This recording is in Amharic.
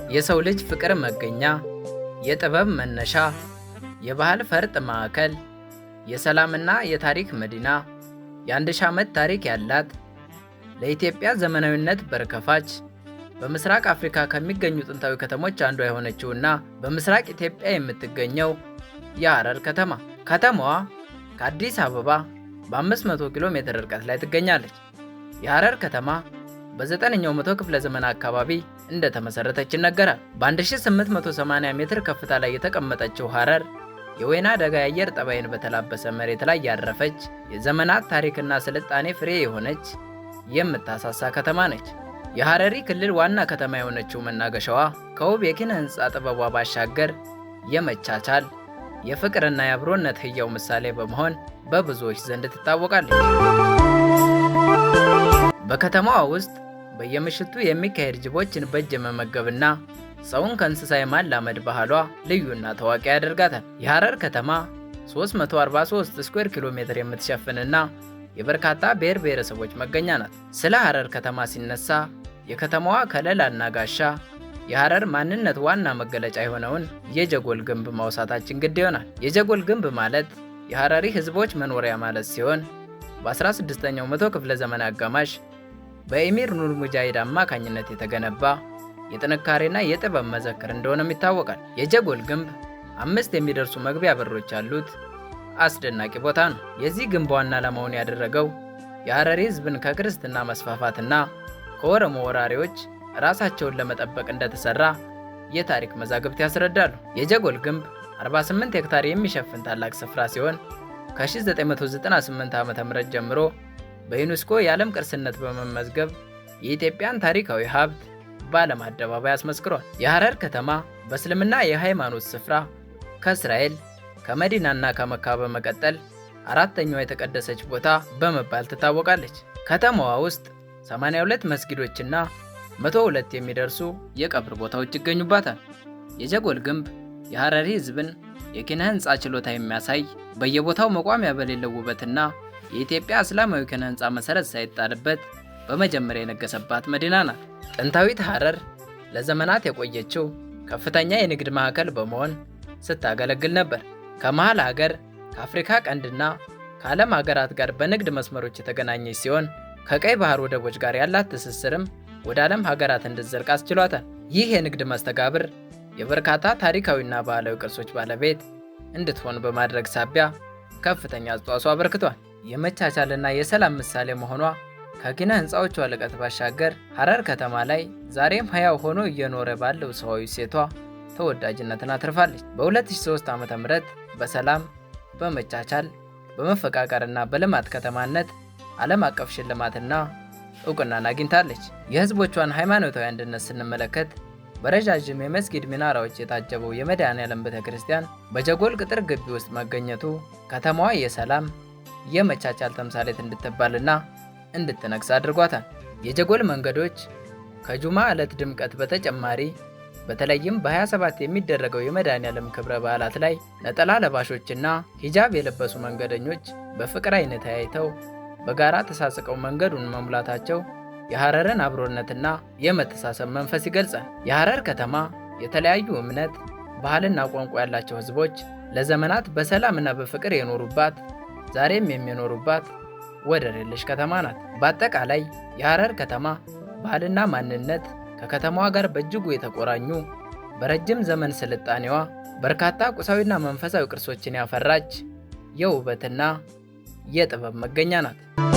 የሰው ልጅ ፍቅር መገኛ፣ የጥበብ መነሻ፣ የባህል ፈርጥ ማዕከል፣ የሰላምና የታሪክ መዲና፣ የአንድ ሺህ ዓመት ታሪክ ያላት፣ ለኢትዮጵያ ዘመናዊነት በር ከፋች፣ በምስራቅ አፍሪካ ከሚገኙ ጥንታዊ ከተሞች አንዷ የሆነችውና በምስራቅ ኢትዮጵያ የምትገኘው የሐረር ከተማ። ከተማዋ ከአዲስ አበባ በ500 ኪሎ ሜትር ርቀት ላይ ትገኛለች። የሐረር ከተማ በ9ኛው መቶ ክፍለ ዘመን አካባቢ እንደተመሰረተች ይነገራል። በ1880 ሜትር ከፍታ ላይ የተቀመጠችው ሐረር የወይና ደጋ የአየር ጠባይን በተላበሰ መሬት ላይ ያረፈች የዘመናት ታሪክና ስልጣኔ ፍሬ የሆነች የምታሳሳ ከተማ ነች። የሐረሪ ክልል ዋና ከተማ የሆነችው መናገሻዋ ከውብ የኪነ ሕንፃ ጥበቧ ባሻገር የመቻቻል የፍቅርና የአብሮነት ሕያው ምሳሌ በመሆን በብዙዎች ዘንድ ትታወቃለች። በከተማዋ ውስጥ በየምሽቱ የሚካሄድ ጅቦችን በእጅ የመመገብና ሰውን ከእንስሳ የማላመድ ባህሏ ልዩና ታዋቂ ያደርጋታል። የሐረር ከተማ 343 ስኩዌር ኪሎ ሜትር የምትሸፍንና የበርካታ ብሔር ብሔረሰቦች መገኛ ናት። ስለ ሐረር ከተማ ሲነሳ የከተማዋ ከለላና ጋሻ የሐረር ማንነት ዋና መገለጫ የሆነውን የጀጎል ግንብ ማውሳታችን ግድ ይሆናል። የጀጎል ግንብ ማለት የሐረሪ ሕዝቦች መኖሪያ ማለት ሲሆን በ16ኛው መቶ ክፍለ ዘመን አጋማሽ በኤሚር ኑር ሙጃሂድ አማካኝነት የተገነባ የጥንካሬና የጥበብ መዘክር እንደሆነም ይታወቃል። የጀጎል ግንብ 5 የሚደርሱ መግቢያ በሮች ያሉት አስደናቂ ቦታ ነው። የዚህ ግንብ ዋና ዓላማውን ያደረገው የሐረሪ ሕዝብን ከክርስትና መስፋፋትና ከኦሮሞ ወራሪዎች ራሳቸውን ለመጠበቅ እንደተሰራ የታሪክ መዛግብት ያስረዳሉ። የጀጎል ግንብ 48 ሄክታር የሚሸፍን ታላቅ ስፍራ ሲሆን ከ1998 ዓ.ም ጀምሮ በዩኔስኮ የዓለም ቅርስነት በመመዝገብ የኢትዮጵያን ታሪካዊ ሀብት በዓለም አደባባይ አስመስክሯል። የሐረር ከተማ በእስልምና የሃይማኖት ስፍራ ከእስራኤል ከመዲናና ከመካ በመቀጠል አራተኛዋ የተቀደሰች ቦታ በመባል ትታወቃለች። ከተማዋ ውስጥ 82 መስጊዶችና 102 የሚደርሱ የቀብር ቦታዎች ይገኙባታል። የጀጎል ግንብ የሐረሪ ሕዝብን የኪነ ሕንፃ ችሎታ የሚያሳይ በየቦታው መቋሚያ በሌለው ውበትና የኢትዮጵያ እስላማዊ ኪነ ሕንፃ መሠረት ሳይጣልበት በመጀመሪያ የነገሰባት መዲና ናት። ጥንታዊት ሐረር ለዘመናት የቆየችው ከፍተኛ የንግድ ማዕከል በመሆን ስታገለግል ነበር። ከመሃል ሀገር ከአፍሪካ ቀንድና ከዓለም ሀገራት ጋር በንግድ መስመሮች የተገናኘች ሲሆን ከቀይ ባህር ወደቦች ጋር ያላት ትስስርም ወደ ዓለም ሀገራት እንድትዘልቅ አስችሏታል። ይህ የንግድ መስተጋብር የበርካታ ታሪካዊና ባህላዊ ቅርሶች ባለቤት እንድትሆን በማድረግ ሳቢያ ከፍተኛ አስተዋጽኦ አበርክቷል። የመቻቻልና የሰላም ምሳሌ መሆኗ ከኪነ ሕንፃዎቿ ልቀት ባሻገር ሐረር ከተማ ላይ ዛሬም ሕያው ሆኖ እየኖረ ባለው ሰዋዊ ሴቷ ተወዳጅነትን አትርፋለች። በ2003 ዓ.ም በሰላም በመቻቻል በመፈቃቀርና በልማት ከተማነት ዓለም አቀፍ ሽልማትና እውቅናን አግኝታለች። የሕዝቦቿን ሃይማኖታዊ አንድነት ስንመለከት በረዣዥም የመስጊድ ሚናራዎች የታጀበው የመድኃኔዓለም ቤተ ክርስቲያን በጀጎል ቅጥር ግቢ ውስጥ መገኘቱ ከተማዋ የሰላም የመቻቻል ተምሳሌት እንድትባልና እንድትነግስ አድርጓታል። የጀጎል መንገዶች ከጁማ ዕለት ድምቀት በተጨማሪ በተለይም በ27 የሚደረገው የመድኃኔዓለም ክብረ በዓላት ላይ ነጠላ ለባሾችና ሂጃብ የለበሱ መንገደኞች በፍቅር ዓይን ተያይተው በጋራ ተሳስቀው መንገዱን መሙላታቸው የሐረርን አብሮነትና የመተሳሰብ መንፈስ ይገልጻል። የሐረር ከተማ የተለያዩ እምነት፣ ባህልና ቋንቋ ያላቸው ሕዝቦች ለዘመናት በሰላምና በፍቅር የኖሩባት ዛሬም የሚኖሩባት ወደር የለሽ ከተማ ናት። በአጠቃላይ የሐረር ከተማ ባህልና ማንነት ከከተማዋ ጋር በእጅጉ የተቆራኙ በረጅም ዘመን ስልጣኔዋ በርካታ ቁሳዊና መንፈሳዊ ቅርሶችን ያፈራች የውበትና የጥበብ መገኛ ናት።